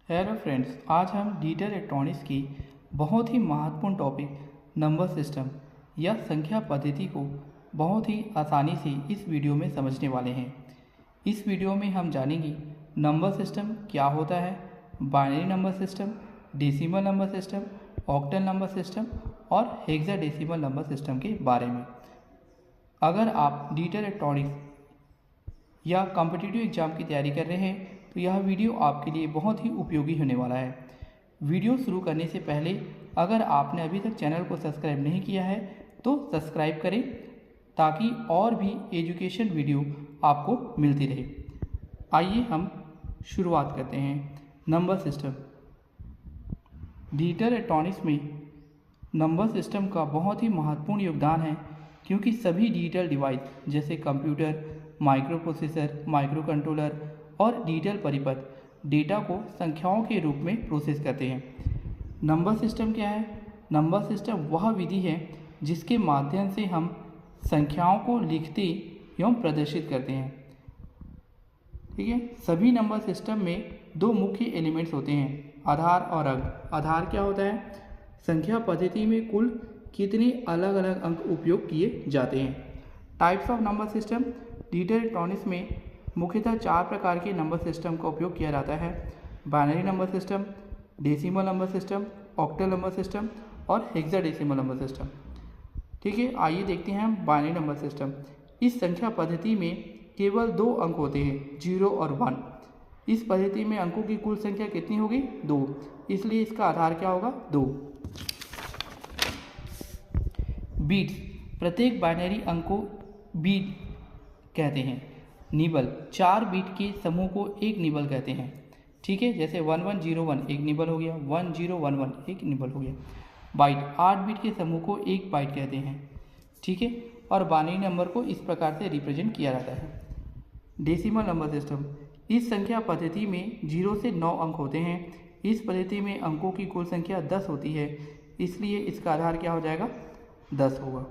Hello friends, आज हम digital electronics की बहुत ही महत्वपूर्ण टॉपिक नंबर सिस्टम या संख्या पद्धति को बहुत ही आसानी से इस वीडियो में समझने वाले हैं। इस वीडियो में हम जानेंगे नंबर सिस्टम क्या होता है, binary number system, decimal number system, octal number system और हेक्साडेसिमल नंबर सिस्टम के बारे में। अगर आप डिजिटल इलेक्ट्रॉनिक्स या कॉम्पिटिटिव एग्जाम की तैयारी कर रहे हैं तो यह वीडियो आपके लिए बहुत ही उपयोगी होने वाला है। वीडियो शुरू करने से पहले अगर आपने अभी तक चैनल को सब्सक्राइब नहीं किया है तो सब्सक्राइब करें ताकि और भी एजुकेशन वीडियो आपको मिलती रहे। आइए हम शुरुआत करते हैं। Number system. डिजिटल इलेक्ट्रॉनिक्स में नंबर सिस्टम का बहुत ही महत्वपूर्ण योगदान है, क्योंकि सभी डिजिटल डिवाइस जैसे computer, micro processor, micro controller और डिजिटल परिपथ डेटा को संख्याओं के रूप में प्रोसेस करते हैं। नंबर सिस्टम क्या है? नंबर सिस्टम वह विधि है जिसके माध्यम से हम संख्याओं को लिखते एवं प्रदर्शित करते हैं। ठीक है, सभी नंबर सिस्टम में दो मुख्य एलिमेंट्स होते हैं, आधार और अंक। आधार क्या होता है? संख्या पद्धति में कुल कितने अलग अलग अंक उपयोग किए जाते हैं। Types of number system. Digital electronics में मुख्यतः 4 प्रकार के नंबर सिस्टम का उपयोग किया जाता है: binary number system, decimal number system, octal number system और हेक्साडेसिमल नंबर सिस्टम। ठीक है, आइए देखते हैं हम बाइनरी नंबर सिस्टम। इस संख्या पद्धति में केवल 2 अंक होते हैं, 0 और 1। इस पद्धति में अंकों की कुल संख्या कितनी होगी? 2, इसलिए इसका आधार क्या होगा? 2। बीट्स। प्रत्येक बाइनरी अंक को बीट कहते हैं। निबल। 4 बीट के समूह को एक निबल कहते हैं। ठीक है, जैसे 1101 एक निबल हो गया, 1011 एक निबल हो गया। बाइट। 8 बीट के समूह को एक बाइट कहते हैं। ठीक है, और बाइनरी नंबर को इस प्रकार से रिप्रेजेंट किया जाता है। Decimal number system. इस संख्या पद्धति में 0 से 9 अंक होते हैं। इस पद्धति में अंकों की कुल संख्या 10 होती है, इसलिए इसका आधार क्या हो जाएगा? 10 होगा।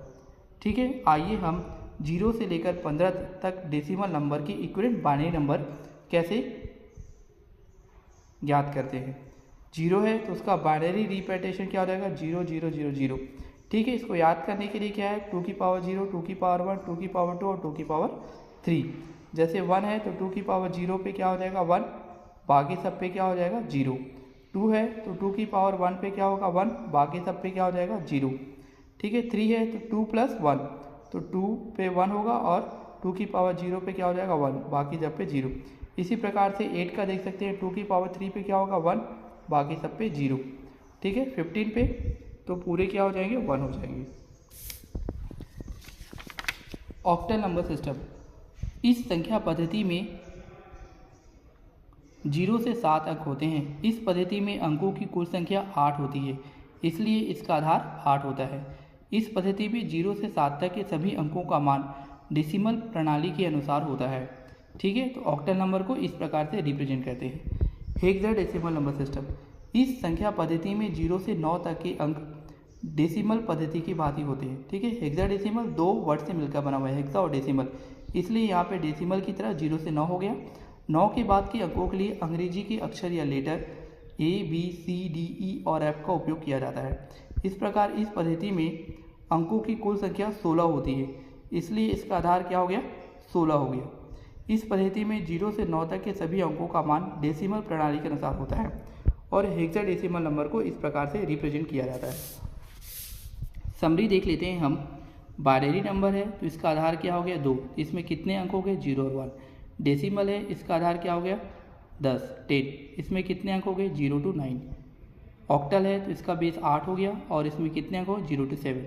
ठीक है, आइए हम 0 से लेकर 15 तक डेसिमल नंबर के इक्विवेलेंट बाइनरी नंबर कैसे ज्ञात करते हैं। 0 है तो उसका बाइनरी रिप्रेजेंटेशन क्या हो जाएगा? 0 0 0 0। ठीक है, इसको याद करने के लिए क्या है? 2 की पावर 0, 2 की पावर 1, 2 की पावर 2 और 2 की पावर 3। जैसे 1 है तो 2 की पावर 0 पे क्या हो जाएगा? 1, बाकी सब पे क्या हो जाएगा? 0। 2 है तो 2 की पावर 1 पे क्या होगा? 1, बाकी सब पे क्या हो जाएगा? 0। ठीक है, 3 है तो 2 + 1, तो 2 पे 1 होगा और 2 की पावर 0 पे क्या हो जाएगा? 1, बाकी सब पे 0। इसी प्रकार से 8 का देख सकते हैं, 2 की पावर 3 पे क्या होगा? 1, बाकी सब पे 0। ठीक है, 15 पे तो पूरे क्या हो जाएंगे? 1 हो जाएंगे। Octal number system. इस संख्या पद्धति में 0 से 7 अंक होते हैं। इस पद्धति में अंकों की कुल संख्या 8 होती है, इसलिए इसका आधार 8 होता है। इस पद्धति में 0 से 7 तक के सभी अंकों का मान डेसिमल प्रणाली के अनुसार होता है। ठीक है, तो ऑक्टल नंबर को इस प्रकार से रिप्रेजेंट करते हैं। Hexadecimal number system. इस संख्या पद्धति में 0 से 9 तक के अंक डेसिमल पद्धति की भांति होते हैं। ठीक है, हेक्साडेसिमल 2 वर्ड से मिलकर बना हुआ है, हेक्सा और डेसिमल, इसलिए यहाँ पे डेसिमल की तरह 0 से 9 हो गया। 9 के बाद के अंकों के लिए अंग्रेजी के अक्षर या letter A, B, C, D, E और F का उपयोग किया जाता है। इस प्रकार इस पद्धति में अंकों की कुल संख्या 16 होती है, इसलिए इसका आधार क्या हो गया? 16 हो गया। इस पद्धति में 0 से 9 तक के सभी अंकों का मान डेसिमल प्रणाली के अनुसार होता है और हेक्साडेसिमल नंबर को इस प्रकार से रिप्रेजेंट किया जाता है। समरी देख लेते हैं हम। बाइनरी नंबर है तो इसका आधार क्या हो गया? 2। इसमें कितने अंक हो गए? 0 और 1। डेसिमल है, इसका आधार क्या हो गया? 10 इसमें कितने अंक हो गए? 0 to 9। ऑक्टल है तो इसका बेस 8 हो गया और इसमें कितने अंक हो? 0 to 7।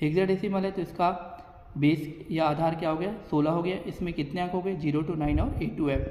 हेक्साडेसिमल है तो इसका बेस या आधार क्या हो गया? 16 हो गया। इसमें कितने अंक हो गए? 0 to 9 और 8 to F।